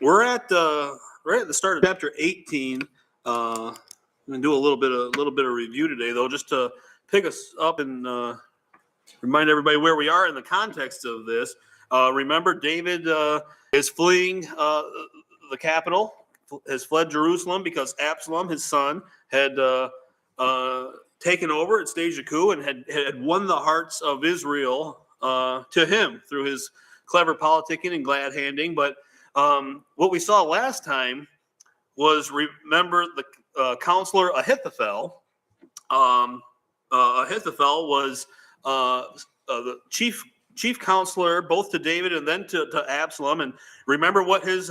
We're at the start of chapter 18. I'm gonna do a little bit of review today, though, just to pick us up and remind everybody where we are in the context of this. Remember, David is fleeing the capital, has fled Jerusalem because Absalom, his son, had taken over, had staged a coup, and had won the hearts of Israel to him through his clever politicking and glad handing. But what we saw last time was, remember, the counselor Ahithophel. Ahithophel was the chief counselor both to David and then to Absalom. And remember what his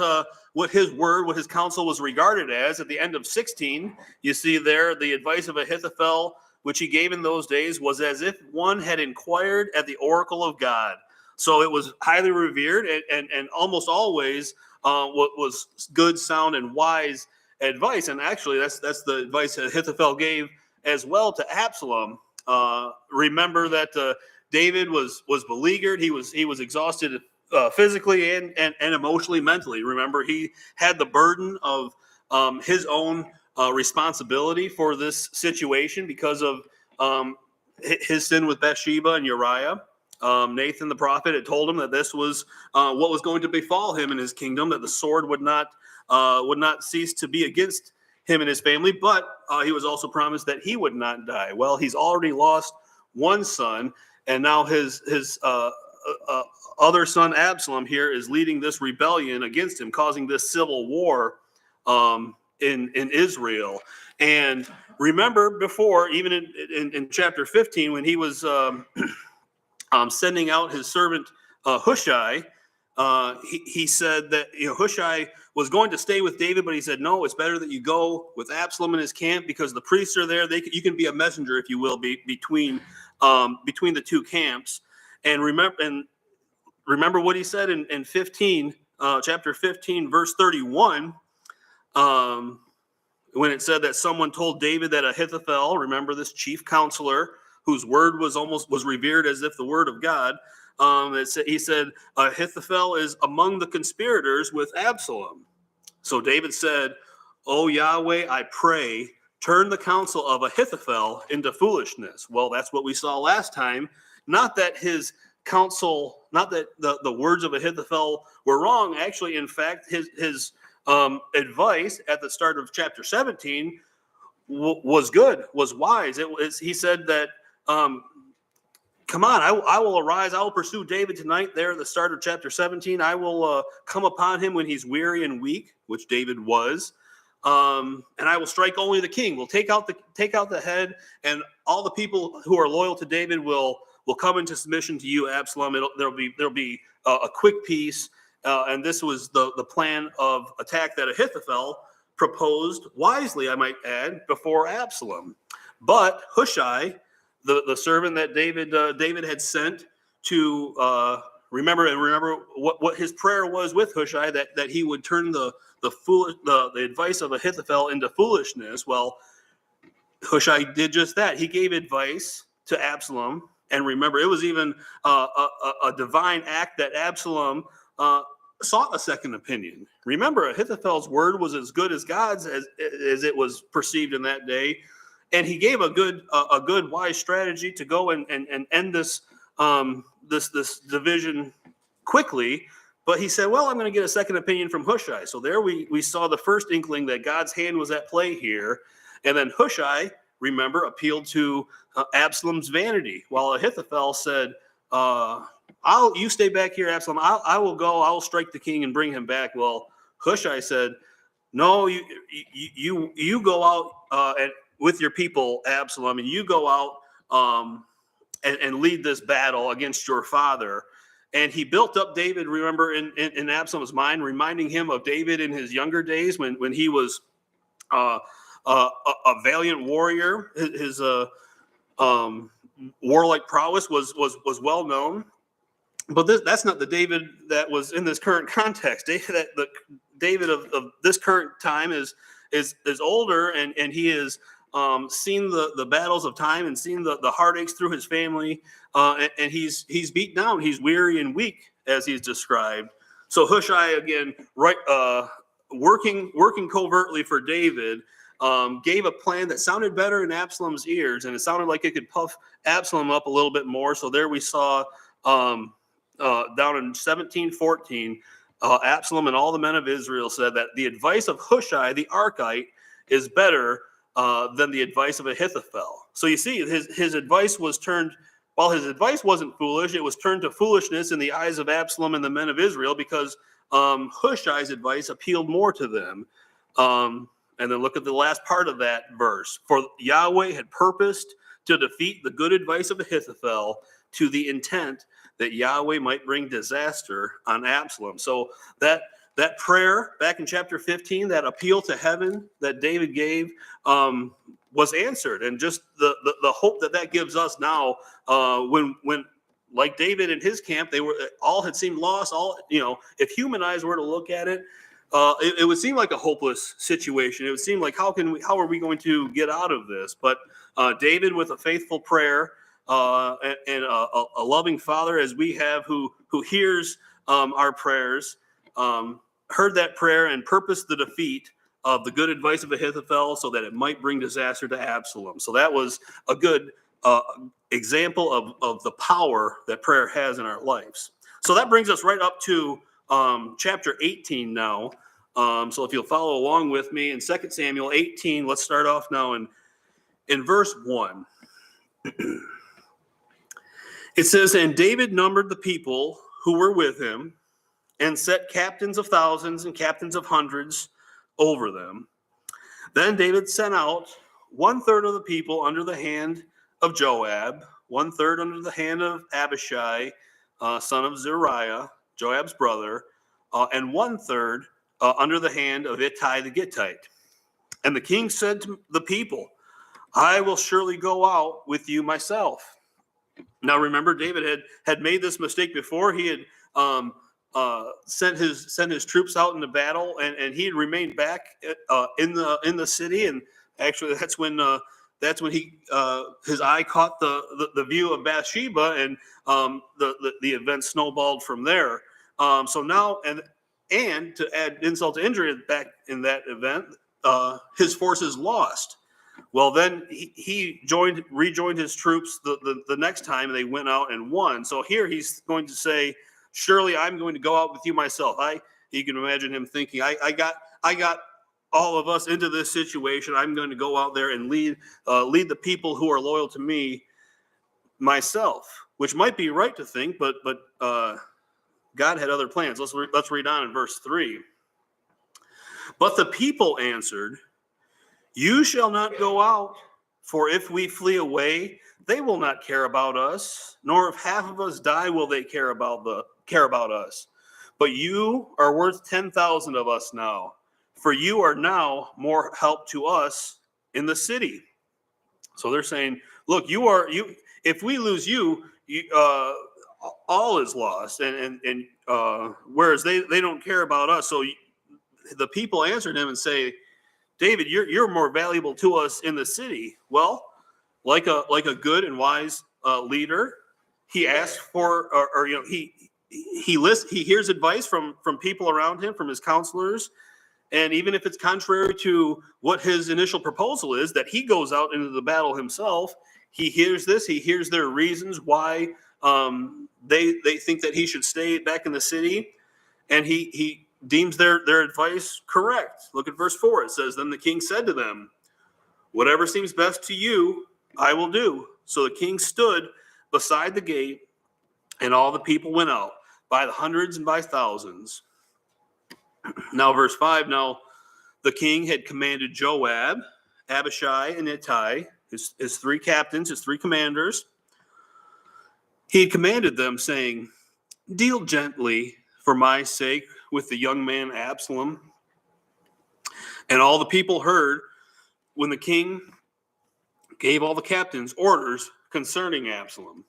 counsel was regarded as at the end of 16. You see there the advice of Ahithophel, which he gave in those days, was as if one had inquired at the oracle of God. So it was highly revered and almost always what was good, sound, and wise advice. And actually, that's the advice that Ahithophel gave as well to Absalom. Remember that David was beleaguered. He was exhausted physically and emotionally, mentally. Remember, he had the burden of his own responsibility for this situation because of his sin with Bathsheba and Uriah. Nathan the prophet had told him that this was what was going to befall him in his kingdom, that the sword would not cease to be against him and his family, but he was also promised that he would not die. Well, he's already lost one son, and now his other son Absalom here is leading this rebellion against him, causing this civil war in Israel. And remember before, even in chapter 15, when he was sending out his servant Hushai, he said that Hushai was going to stay with David, but he said, no, it's better that you go with Absalom in his camp because the priests are there. You can be a messenger, if you will, between the two camps. And remember what he said in 15, chapter 15, verse 31, when it said that someone told David that Ahithophel, remember this chief counselor, whose word was revered as if the word of God. He said, Ahithophel is among the conspirators with Absalom. So David said, "O Yahweh, I pray, turn the counsel of Ahithophel into foolishness." Well, that's what we saw last time. Not that his counsel, not that the words of Ahithophel were wrong. Actually, in fact, his advice at the start of chapter 17 was good, was wise. He said that, come on, I will arise. I will pursue David tonight there at the start of chapter 17. I will come upon him when he's weary and weak, which David was. And I will strike only the king. We'll take out the head, and all the people who are loyal to David will come into submission to you, Absalom. There'll be a quick peace. And this was the plan of attack that Ahithophel proposed wisely, I might add, before Absalom. But Hushai, the servant that David had sent to remember what his prayer was with Hushai, that he would turn the advice of Ahithophel into foolishness. Well, Hushai did just that. He gave advice to Absalom, and remember, it was even a divine act that Absalom sought a second opinion. Remember, Ahithophel's word was as good as God's as it was perceived in that day. And he gave a good wise strategy to go and end this division quickly. But he said, well, I'm going to get a second opinion from Hushai. So there we saw the first inkling that God's hand was at play here. And then Hushai, remember, appealed to Absalom's vanity, while Ahithophel said, you stay back here, Absalom. I will go. I will strike the king and bring him back. Well, Hushai said, no, you go out and with your people, Absalom, and you go out and lead this battle against your father. And he built up David, remember, in Absalom's mind, reminding him of David in his younger days when he was a valiant warrior. His warlike prowess was well known. But that's not the David that was in this current context. David of this current time is older, and he is seen the battles of time and seen the heartaches through his family, and he's beat down. He's weary and weak, as he's described. So Hushai, again, right, working covertly for David, gave a plan that sounded better in Absalom's ears, and it sounded like it could puff Absalom up a little bit more. So there we saw down in 17:14, Absalom and all the men of Israel said that the advice of Hushai the Archite is better than the advice of Ahithophel. So you see, his advice was turned. While his advice wasn't foolish, it was turned to foolishness in the eyes of Absalom and the men of Israel, because Hushai's advice appealed more to them. And then look at the last part of that verse. For Yahweh had purposed to defeat the good advice of Ahithophel to the intent that Yahweh might bring disaster on Absalom. So that prayer back in chapter 15, that appeal to heaven that David gave, was answered. And just the hope that gives us now, when like David and his camp, they were all had seemed lost. All, if human eyes were to look at it, it would seem like a hopeless situation. It would seem like how are we going to get out of this? But David, with a faithful prayer and a loving Father, as we have, who hears our prayers, heard that prayer and purposed the defeat of the good advice of Ahithophel so that it might bring disaster to Absalom. So that was a good example of the power that prayer has in our lives. So that brings us right up to chapter 18 now. So if you'll follow along with me in 2 Samuel 18, let's start off now in verse 1. It says, "And David numbered the people who were with him and set captains of thousands and captains of hundreds over them. Then David sent out 1/3 of the people under the hand of Joab, 1/3 under the hand of Abishai, son of Zeruiah, Joab's brother, and 1/3 under the hand of Ittai the Gittite. And the king said to the people, I will surely go out with you myself." Now remember, David had made this mistake before. He had sent his troops out into battle, and he had remained back in the city. And actually, that's when he his eye caught the view of Bathsheba, and the event snowballed from there. So now, and to add insult to injury, back in that event, his forces lost. Well, then he rejoined his troops the next time, and they went out and won. So here he's going to say, "Surely I'm going to go out with you myself." You can imagine him thinking, I got all of us into this situation. I'm going to go out there and lead the people who are loyal to me myself, which might be right to think, but God had other plans. Let's read on in verse 3. "But the people answered, You shall not go out, for if we flee away, they will not care about us, nor if half of us die will they care about us. But you are worth 10,000 of us now, for you are now more help to us in the city." So they're saying, look, if we lose you, all is lost, and whereas they don't care about us. So the people answered him and say, "David, you're more valuable to us in the city." Well, like a good and wise leader, he asks for, he hears advice from people around him, from his counselors, and even if it's contrary to what his initial proposal is, that he goes out into the battle himself, he hears this, he hears their reasons why they think that he should stay back in the city, and he deems their advice correct. Look at verse 4. It says, "Then the king said to them, Whatever seems best to you, I will do." So the king stood beside the gate, and all the people went out by the hundreds and by thousands. Now verse 5, now the king had commanded Joab, Abishai, and Ittai, his three captains, his three commanders. He had commanded them, saying, "Deal gently for my sake with the young man Absalom." And all the people heard when the king gave all the captains orders concerning Absalom.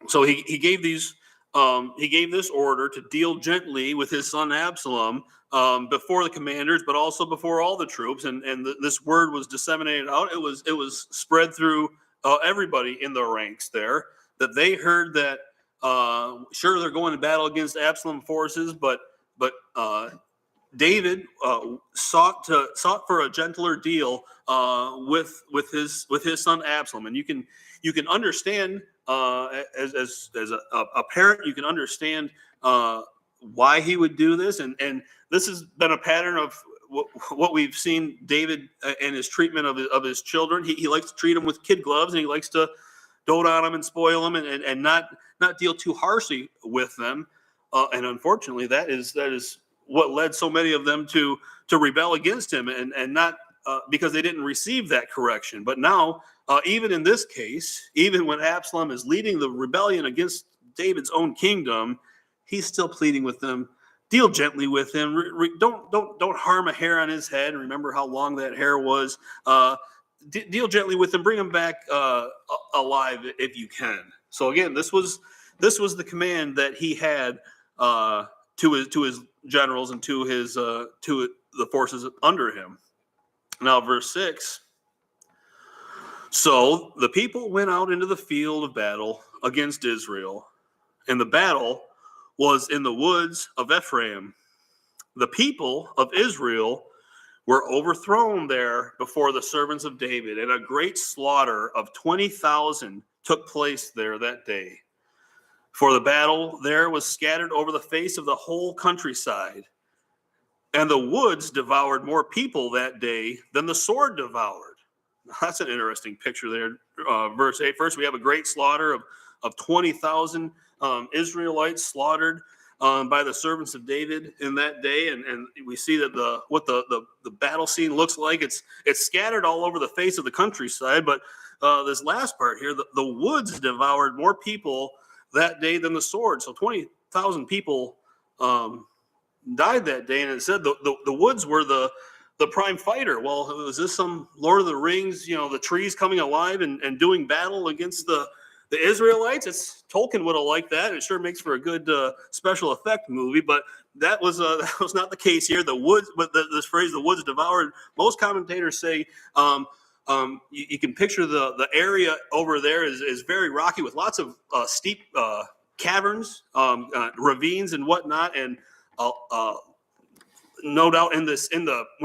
So he gave this order to deal gently with his son Absalom before the commanders, but also before all the troops. And this word was disseminated out. It was spread through everybody in the ranks there, that they heard that Sure, they're going to battle against Absalom forces, but David sought for a gentler deal with his son Absalom, and you can understand as a parent, you can understand why he would do this, and this has been a pattern of what we've seen David and his treatment of his children. He likes to treat them with kid gloves, and he likes to dote on them and spoil them, and not deal too harshly with them. And unfortunately, that is what led so many of them to rebel against him, and not because they didn't receive that correction. But now, even in this case, even when Absalom is leading the rebellion against David's own kingdom, he's still pleading with them. Deal gently with him. Don't harm a hair on his head. Remember how long that hair was. Deal gently with him. Bring him back alive if you can. So again, this was the command that he had to his generals and to the forces under him. Now, verse 6. So the people went out into the field of battle against Israel, and the battle was in the woods of Ephraim. The people of Israel were overthrown there before the servants of David, and a great slaughter of 20,000 took place there that day. For the battle there was scattered over the face of the whole countryside, and the woods devoured more people that day than the sword devoured. That's an interesting picture there. Verse 8. First, we have a great slaughter of 20,000 Israelites slaughtered by the servants of David in that day, and we see that what the battle scene looks like. It's scattered all over the face of the countryside, but this last part here, the woods devoured more people that day than the sword. So 20,000 people died that day, and it said the woods were the prime fighter. Well, was this some Lord of the Rings, the trees coming alive and doing battle against the Israelites? Tolkien would have liked that. It sure makes for a good special effect movie, but that was not the case here. The woods, but this phrase, the woods devoured, most commentators say you can picture the area over there is very rocky with lots of steep caverns, ravines and whatnot, and no doubt when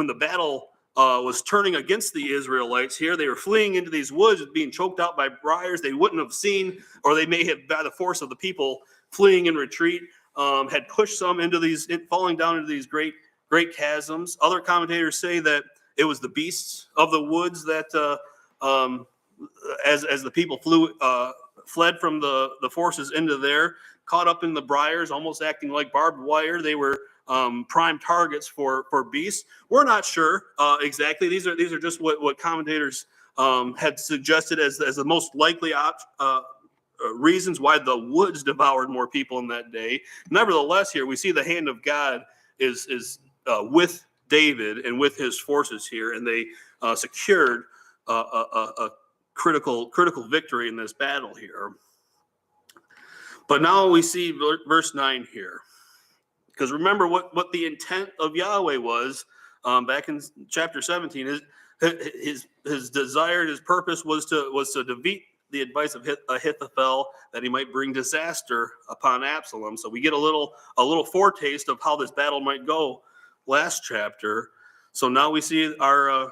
the battle was turning against the Israelites here, they were fleeing into these woods, being choked out by briars they wouldn't have seen, or they may have, by the force of the people fleeing in retreat, had pushed some falling down into these great chasms. Other commentators say that it was the beasts of the woods that, as the people fled from the forces into there, caught up in the briars, almost acting like barbed wire. They were prime targets for beasts. We're not sure exactly. These are just what commentators had suggested as the most likely reasons why the woods devoured more people in that day. Nevertheless, here we see the hand of God is with David and with his forces here, and they secured a critical victory in this battle here. But now we see verse 9 here. Because remember what the intent of Yahweh was back in chapter 17. His desire, his purpose was to defeat the advice of Ahithophel, that he might bring disaster upon Absalom. So we get a little foretaste of how this battle might go last chapter. So now we see the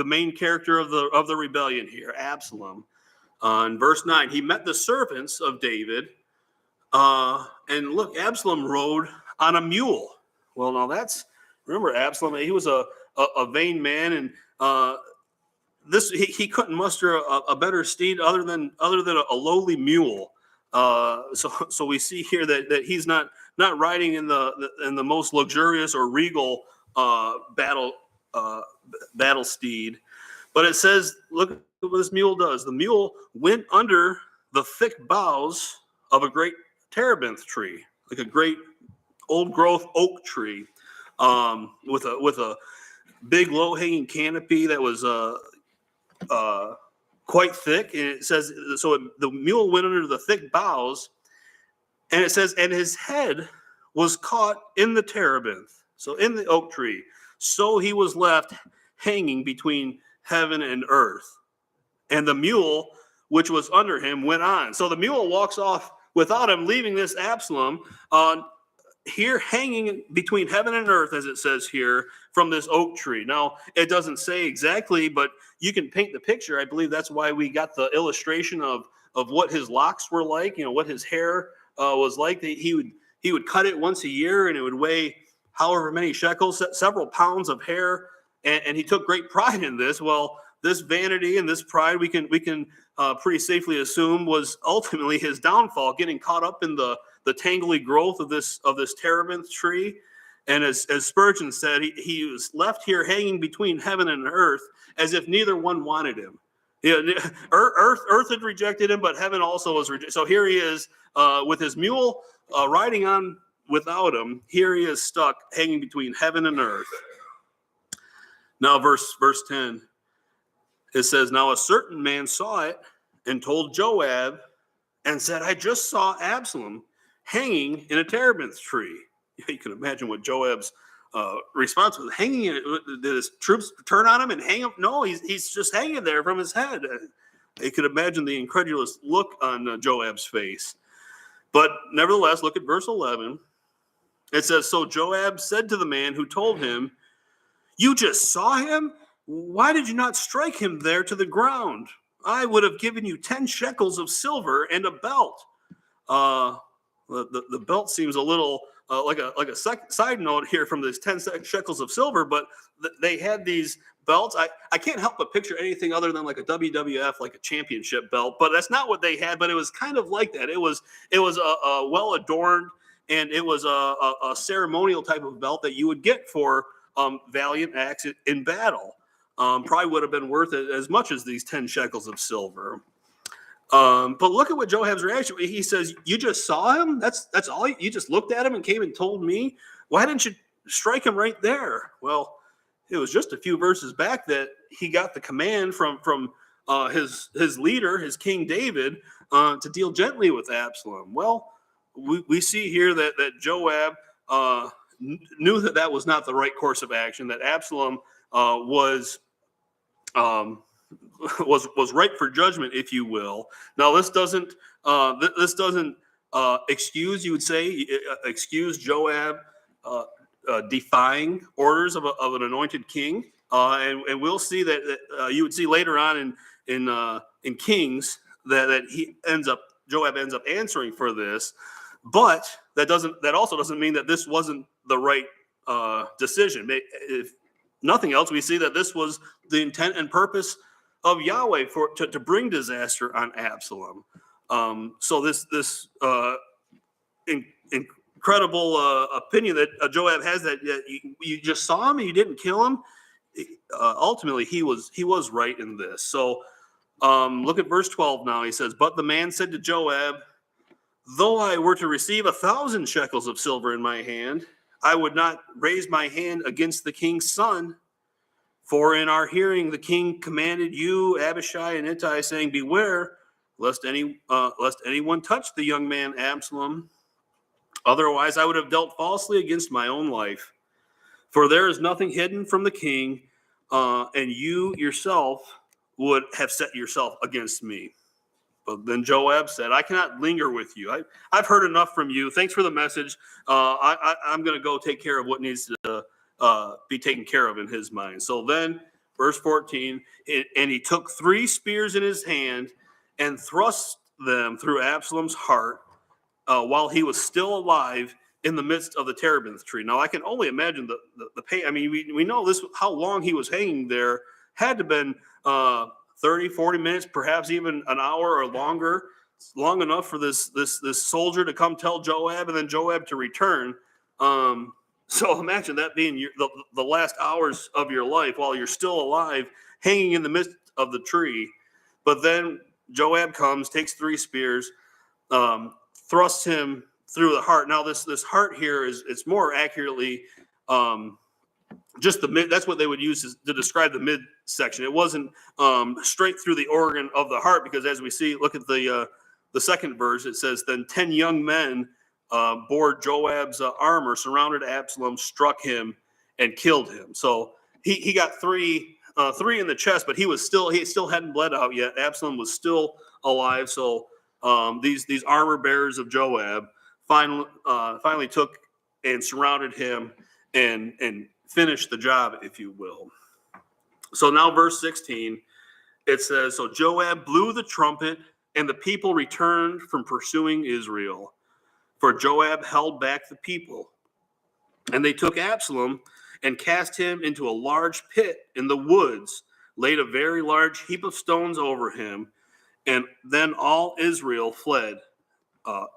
main character of the rebellion here, Absalom. In verse 9, he met the servants of David, and look, Absalom rode on a mule. Well, now remember Absalom, he was a vain man, and he couldn't muster a better steed other than a lowly mule. So we see here that he's not riding in the most luxurious or regal battle steed. But it says, look at what this mule does. The mule went under the thick boughs of a great terebinth tree, like a great old growth oak tree, with a big low hanging canopy that was quite thick. And it says, the mule went under the thick boughs, and it says, and his head was caught in the terebinth, so in the oak tree. So he was left hanging between heaven and earth. And the mule, which was under him, went on. So the mule walks off without him, leaving this Absalom here hanging between heaven and earth, as it says here, from this oak tree. Now, it doesn't say exactly, but you can paint the picture. I believe that's why we got the illustration of what his locks were like, what his hair was like. He would cut it once a year, and it would weigh however many shekels, several pounds of hair, and he took great pride in this. Well, this vanity and this pride, we can pretty safely assume, was ultimately his downfall, getting caught up in the tangly growth of this terebinth tree. And as Spurgeon said, he was left here hanging between heaven and earth, as if neither one wanted him. Earth had rejected him, but heaven also was rejected. So here he is with his mule riding on without him. Here he is stuck, hanging between heaven and earth. Now, verse 10, it says, "Now a certain man saw it and told Joab and said, I just saw Absalom hanging in a terebinth tree." You can imagine what Joab's response was. Hanging in it, did his troops turn on him and hang him? No, he's just hanging there from his head. You could imagine the incredulous look on Joab's face. But nevertheless, look at verse 11. It says, "So Joab said to the man who told him, 'You just saw him? Why did you not strike him there to the ground? I would have given you 10 shekels of silver and a belt.'" The belt seems a little like a side note here from this 10 shekels of silver, but they had these belts. I can't help but picture anything other than like a WWF, like a championship belt, but that's not what they had. But it was kind of like that. It was a well adorned, and it was a ceremonial type of belt that you would get for valiant acts in battle. Probably would have been worth it as much as these 10 shekels of silver. But look at what Joab's reaction. He says, "You just saw him? That's all? You just looked at him and came and told me? Why didn't you strike him right there?" Well, it was just a few verses back that he got the command from his leader, his King David, to deal gently with Absalom. Well, we see here that Joab knew that was not the right course of action, that Absalom was ripe for judgment, if you will. Now, this doesn't excuse, you would say, excuse Joab defying orders of an anointed king, and we'll see that you would see later on in Kings that Joab ends up answering for this, but that also doesn't mean that this wasn't the right decision. If nothing else, we see that this was the intent and purpose of Yahweh to bring disaster on Absalom. So this incredible opinion that Joab has, that you just saw him and you didn't kill him. Ultimately, he was right in this. So look at verse 12 now. He says, "But the man said to Joab, 'Though I were to receive 1,000 shekels of silver in my hand, I would not raise my hand against the king's son. For in our hearing the king commanded you, Abishai and Ittai, saying, Beware, lest anyone touch the young man Absalom. Otherwise I would have dealt falsely against my own life. For there is nothing hidden from the king, and you yourself would have set yourself against me.' But then Joab said, 'I cannot linger with you. I've heard enough from you. Thanks for the message. I'm going to go take care of what needs to be taken care of in his mind.' So then, verse 14, and he took 3 spears in his hand and thrust them through Absalom's heart while he was still alive in the midst of the terebinth tree." Now, I can only imagine the pain. I mean, we know this, how long he was hanging there had to have been 30, 40 minutes, perhaps even an hour or longer. It's long enough for this soldier to come tell Joab, and then Joab to return. So imagine that being the last hours of your life while you're still alive, hanging in the midst of the tree. But then Joab comes, takes 3 spears, thrusts him through the heart. Now, this heart here it's more accurately just the mid. That's what they would use to describe the midsection. It wasn't straight through the organ of the heart, because as we see, look at the second verse. It says, "Then 10 young men bore Joab's armor, surrounded Absalom, struck him, and killed him." So he got three in the chest, but he still hadn't bled out yet. Absalom was still alive. So these armor bearers of Joab finally took and surrounded him and finished the job, if you will. So now verse 16, it says, so Joab blew the trumpet, and the people returned from pursuing Israel, for Joab held back the people. And they took Absalom and cast him into a large pit in the woods, laid a very large heap of stones over him, and then all Israel fled,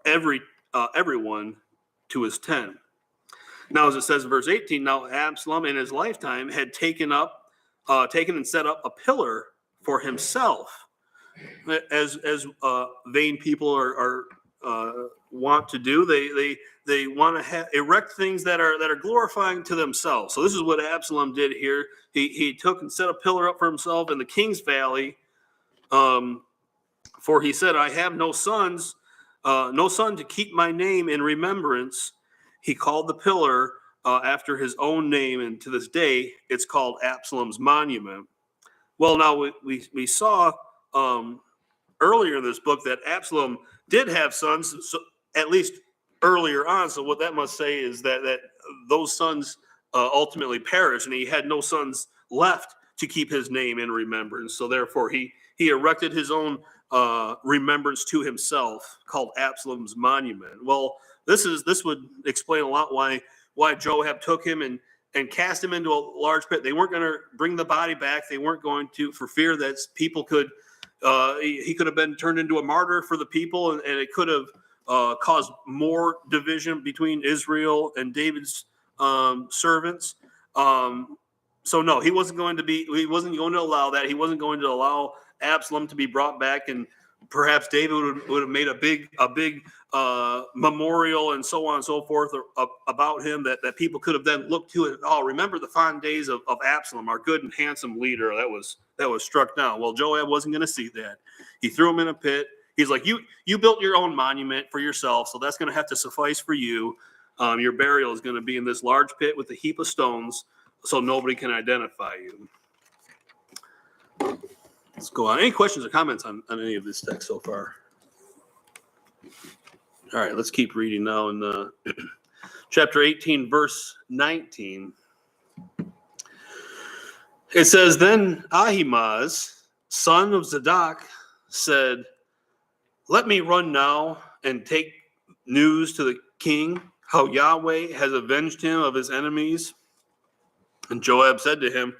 everyone to his tent. Now, as it says in verse 18, now Absalom in his lifetime had taken and set up a pillar for himself, as vain people are want to do. They want to erect things that are glorifying to themselves. So this is what Absalom did here. He took and set a pillar up for himself in the King's Valley, for he said, I have no son to keep my name in remembrance. He called the pillar after his own name, and to this day it's called Absalom's monument. Well, now we saw earlier in this book that Absalom did have sons, so at least earlier on. So what that must say is that those sons ultimately perished, and he had no sons left to keep his name in remembrance. So therefore, he erected his own remembrance to himself, called Absalom's monument. Well, this would explain a lot why Joab took him and cast him into a large pit. They weren't going to bring the body back. They weren't going to, for fear that people could, he could have been turned into a martyr for the people, and it could have caused more division between Israel and David's servants. So no, he wasn't going to allow that. He wasn't going to allow Absalom to be brought back, and perhaps David would have made a big memorial and so on and so forth about him that people could have then looked to it. Oh, remember the fond days of Absalom, our good and handsome leader that was struck down. Well, Joab wasn't going to see that. He threw him in a pit. He's like, you built your own monument for yourself, so that's going to have to suffice for you. Your burial is going to be in this large pit with a heap of stones, so nobody can identify you. Let's go on. Any questions or comments on any of this text so far? All right, let's keep reading now in chapter 18, verse 19. It says, then Ahimaaz, son of Zadok, said, let me run now and take news to the king, how Yahweh has avenged him of his enemies. And Joab said to him,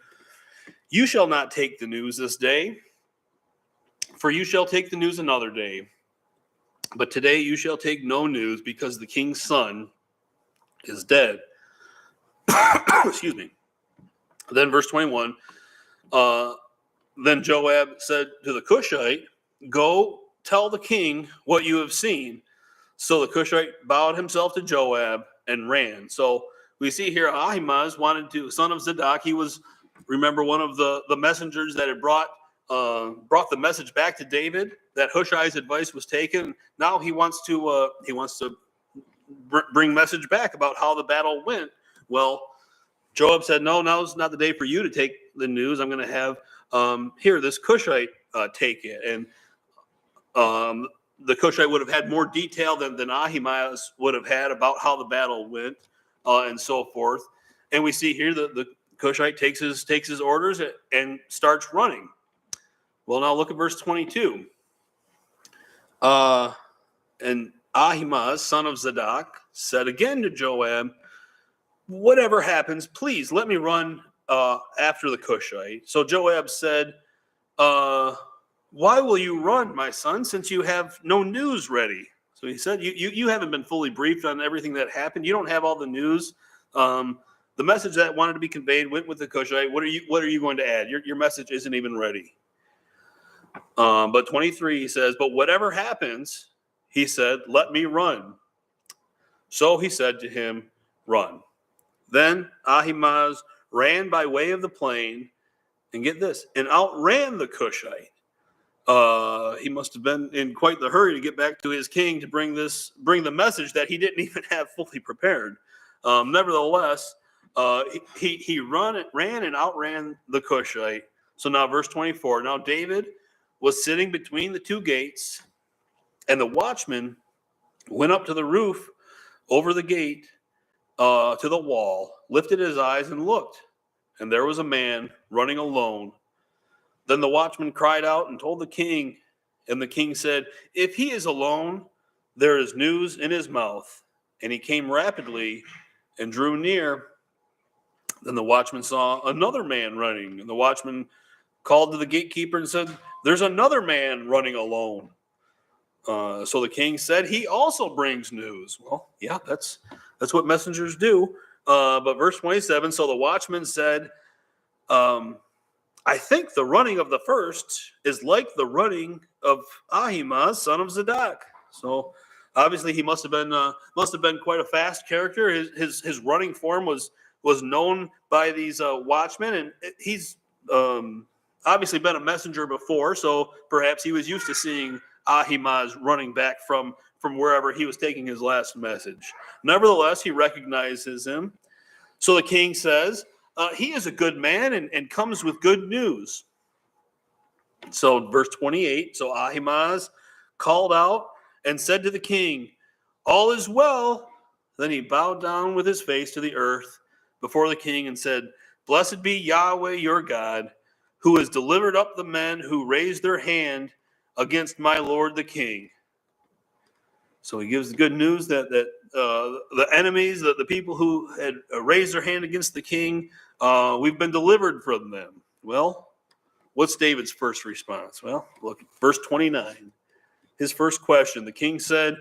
you shall not take the news this day, for you shall take the news another day. But today you shall take no news, because the king's son is dead. Excuse me. Then verse 21, then Joab said to the Cushite, go tell the king what you have seen. So the Cushite bowed himself to Joab and ran. So we see here Ahimaaz son of Zadok, he was, remember, one of the messengers that had brought the message back to David, that Hushai's advice was taken. Now he wants to bring message back about how the battle went. Well, Joab said, no, now's not the day for you to take the news. I'm going to have this Cushite take it. And the Cushite would have had more detail than Ahimaaz would have had about how the battle went and so forth. And we see here the Cushite takes his orders and starts running. Well, now look at verse 22. And Ahimaaz, son of Zadok, said again to Joab, whatever happens, please let me run after the Cushite. So Joab said, why will you run, my son, since you have no news ready? So he said, you haven't been fully briefed on everything that happened. You don't have all the news. The message that wanted to be conveyed went with the Cushite. What are you going to add? Your message isn't even ready. But 23, he says, but whatever happens, he said, let me run. So he said to him, run. Then Ahimaaz ran by way of the plain, and get this, and outran the Cushite. He must have been in quite the hurry to get back to his king to bring the message that he didn't even have fully prepared. Nevertheless, he ran and outran the Cushite. So now verse 24, now David was sitting between the two gates And the watchman went up to the roof over the gate to the wall, lifted his eyes and looked, and there was a man running alone. Then the watchman cried out and told the king, and the king said, "If he is alone, there is news in his mouth." And he came rapidly and drew near. Then the watchman saw another man running, and the watchman called to the gatekeeper and said, "There's another man running alone." So the king said, "He also brings news." Well, yeah, that's what messengers do. But verse 27, so the watchman said, "I think the running of the first is like the running of Ahimaaz, son of Zadok." So obviously he must have been quite a fast character. His running form was known by these watchmen, and he's obviously been a messenger before, so perhaps he was used to seeing Ahimaaz running back from wherever he was taking his last message. Nevertheless, he recognizes him. So the king says, he is a good man and comes with good news. So verse 28, so Ahimaaz called out and said to the king, "All is well." Then he bowed down with his face to the earth before the king and said, "Blessed be Yahweh your God, who has delivered up the men who raised their hand against my lord the king." So he gives the good news that the enemies, the people who had raised their hand against the king, we've been delivered from them. Well, what's David's first response? Well, look, verse 29. His first question, the king said,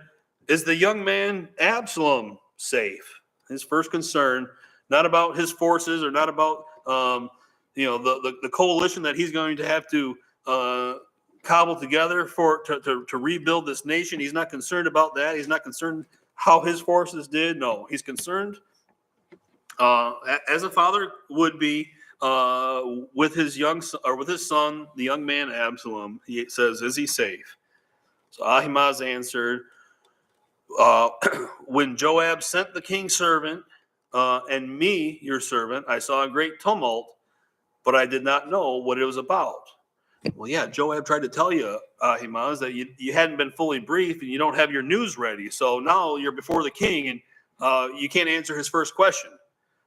"Is the young man Absalom safe?" His first concern, not about his forces or not about the coalition that he's going to have to cobble together to rebuild this nation. He's not concerned about that. He's not concerned how his forces did. No, he's concerned as a father would be with his with his son, the young man Absalom. He says, "Is he safe?" So Ahimaaz answered, "When Joab sent the king's servant and me, your servant, I saw a great tumult, but I did not know what it was about." Well, yeah, Joab tried to tell you, Ahimaaz, that you hadn't been fully briefed and you don't have your news ready. So now you're before the king and you can't answer his first question.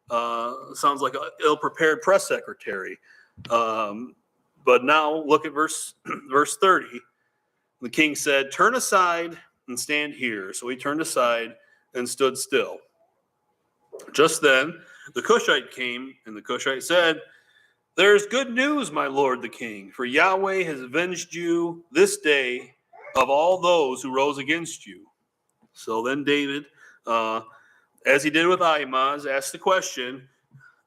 Sounds like an ill-prepared press secretary. But now look at verse 30. The king said, "Turn aside and stand here." So he turned aside and stood still. Just then the Cushite came, and the Cushite said, "There's good news, my lord the king, for Yahweh has avenged you this day of all those who rose against you." So then David, as he did with Ahimaaz, asked the question,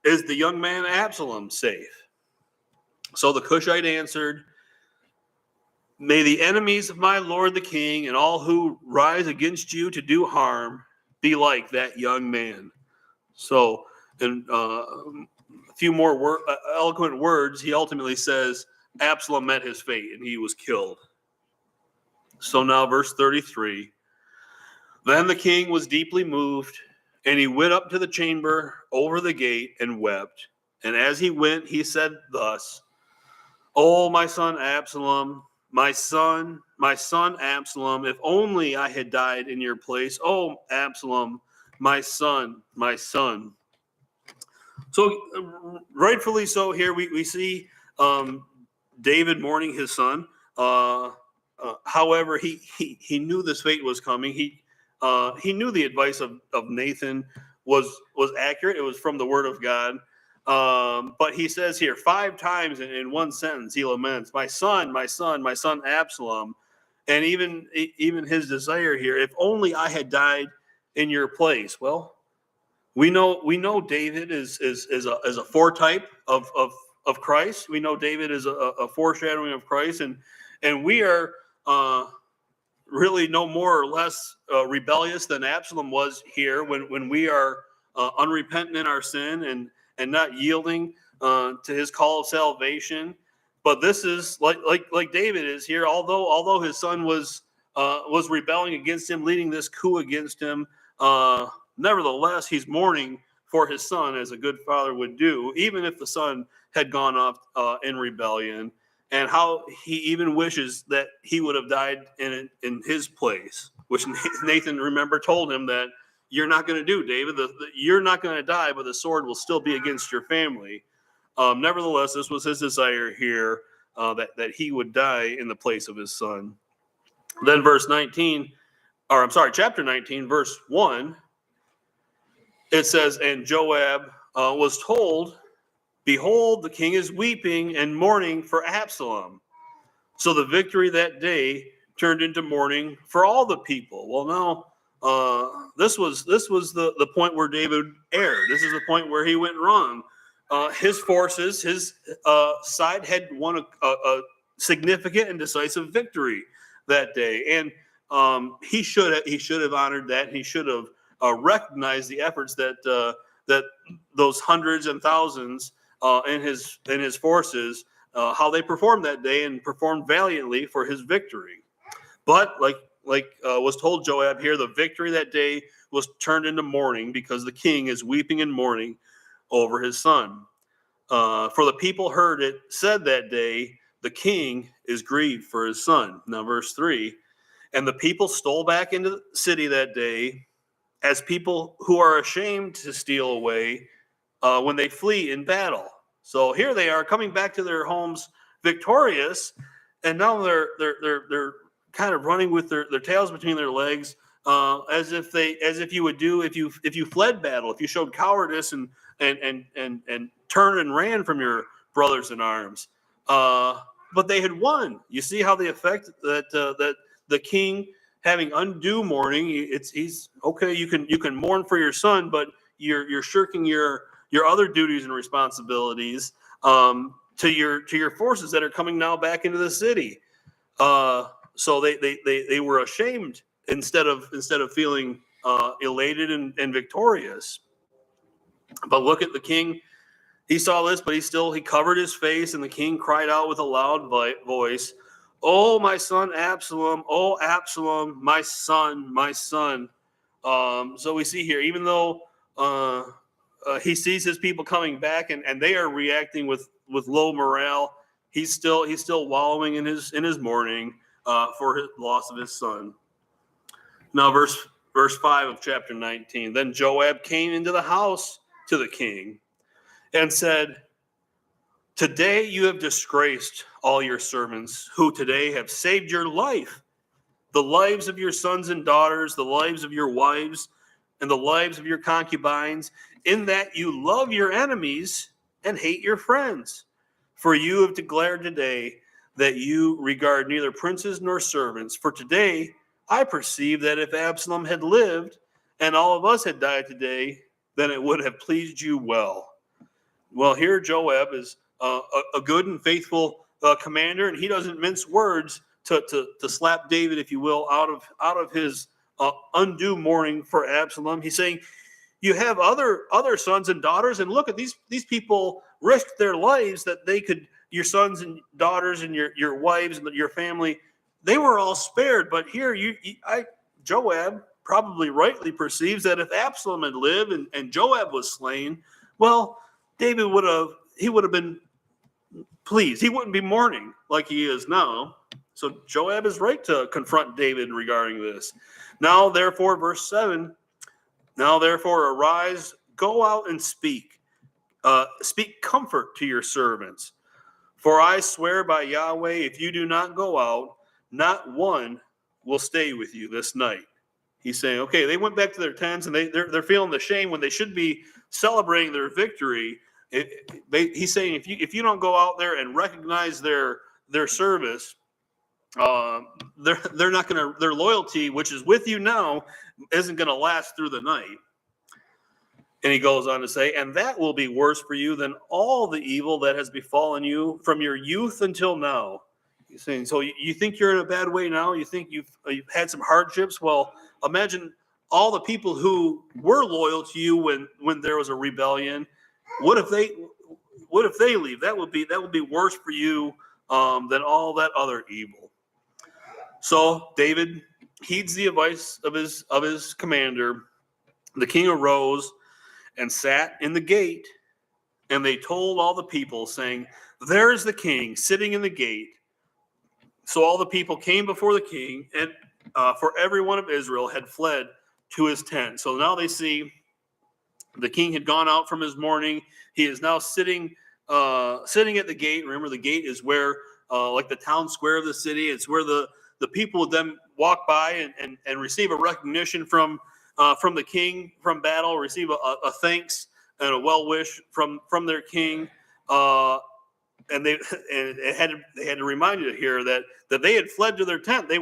"Is the young man Absalom safe?" So the Cushite answered, "May the enemies of my lord the king and all who rise against you to do harm be like that young man." So, in a few more eloquent words, he ultimately says Absalom met his fate and he was killed. So now, verse 33. Then the king was deeply moved, and he went up to the chamber over the gate and wept. And as he went, he said thus, "Oh, my son Absalom, my son Absalom, if only I had died in your place. Oh, Absalom, my son, my son." So rightfully so here we see David mourning his son. However, he knew this fate was coming. He knew the advice of Nathan was accurate. It was from the word of God. But he says here 5 times in one sentence, he laments, "My son, my son, my son Absalom." And even his desire here, "If only I had died in your place." Well, we know David is a foretype of Christ. We know David is a foreshadowing of Christ, and we are really no more or less rebellious than Absalom was here when we are unrepentant in our sin and not yielding to his call of salvation. But this is like David is here. Although his son was rebelling against him, leading this coup against him, nevertheless he's mourning for his son as a good father would do, even if the son had gone off in rebellion. and how he even wishes that he would have died in his place, which Nathan, remember, told him that you're not going to do, David. You're not going to die, but the sword will still be against your family. Nevertheless, this was his desire here, that he would die in the place of his son. Then chapter 19, verse 1, it says, and Joab was told, behold, the king is weeping and mourning for Absalom. So the victory that day turned into mourning for all the people. Well, now this was the point where David erred. This is the point where he went wrong. His forces, his side had won a significant and decisive victory that day, and he should have honored that. And he should have recognized the efforts that those hundreds and thousands in his forces, how they performed that day and performed valiantly for his victory. But like was told Joab here, the victory that day was turned into mourning because the king is weeping and mourning over his son. For the people heard it said that day, the king is grieved for his son. Now, verse 3, and the people stole back into the city that day as people who are ashamed to steal away when they flee in battle. So here they are coming back to their homes victorious, and now they're kind of running with their tails between their legs, as if you would do if you fled battle, if you showed cowardice and turned and ran from your brothers in arms. But they had won. You see how the effect that the king having undue mourning. He's okay. You can mourn for your son, but you're shirking your other duties and responsibilities to your forces that are coming now back into the city. So they were ashamed instead of feeling elated and victorious. But look at the king. He saw this, but he covered his face, and the king cried out with a loud voice, "Oh, my son Absalom! Oh, Absalom, my son, my son!" So we see here, even though he sees his people coming back, and they are reacting with low morale, he's still wallowing in his mourning for his loss of his son. Now, verse 5 of chapter 19. Then Joab came into the house to the king and said, "Today you have disgraced all your servants who today have saved your life, the lives of your sons and daughters, the lives of your wives, and the lives of your concubines, in that you love your enemies and hate your friends. For you have declared today that you regard neither princes nor servants. For today I perceive that if Absalom had lived and all of us had died today, then it would have pleased you well." Well, here Joab is a good and faithful commander, and he doesn't mince words to slap David, if you will, out of his undue mourning for Absalom. He's saying, you have other sons and daughters, and look at these people risked their lives that they could, your sons and daughters and your wives and your family, they were all spared. But here Joab probably rightly perceives that if Absalom had lived and Joab was slain, well, David would have been pleased. He wouldn't be mourning like he is now. So Joab is right to confront David regarding this. Now, therefore, verse 7, now, therefore, arise, go out and speak. Speak comfort to your servants. For I swear by Yahweh, if you do not go out, not one will stay with you this night. He's saying, okay, they went back to their tents, and they're feeling the shame when they should be celebrating their victory. He's saying, if you don't go out there and recognize their service, they're not going to, their loyalty, which is with you now, isn't going to last through the night. And he goes on to say, and that will be worse for you than all the evil that has befallen you from your youth until now. He's saying, so you think you're in a bad way now? You think you've had some hardships? Well, imagine all the people who were loyal to you when there was a rebellion. What if they leave? That would be worse for you than all that other evil. So David heeds the advice of his commander. The king arose and sat in the gate and they told all the people, saying, "There is the king sitting in the gate." So all the people came before the king, and for every one of Israel had fled to his tent. So now they see the king had gone out from his mourning. He is now sitting at the gate. Remember, the gate is where, like the town square of the city, it's where the people would then walk by and receive a recognition from the king from battle, receive a thanks and a well wish from their king. And they had to remind you here that they had fled to their tent. They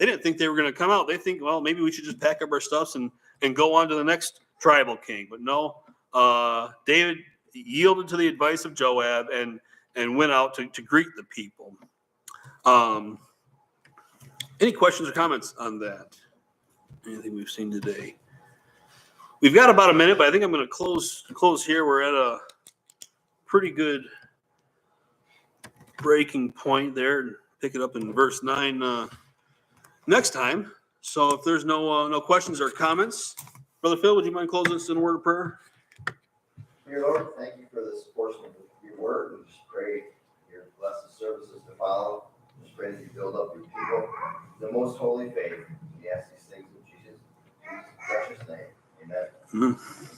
didn't think they were gonna come out. They think, well, maybe we should just pack up our stuffs and go on to the next tribal king. But no, David yielded to the advice of Joab and went out to greet the people. Any questions or comments on that? Anything we've seen today? We've got about a minute, but I think I'm going to close here. We're at a pretty good breaking point there, and pick it up in verse 9 next time. So if there's no questions or comments, Brother Phil, would you mind closing us in a word of prayer? Dear Lord, thank you for this portion of your word. We just pray your blessed services to follow. Just pray that you build up your people in the most holy faith. We ask these things in Jesus' precious name. Amen. Mm-hmm.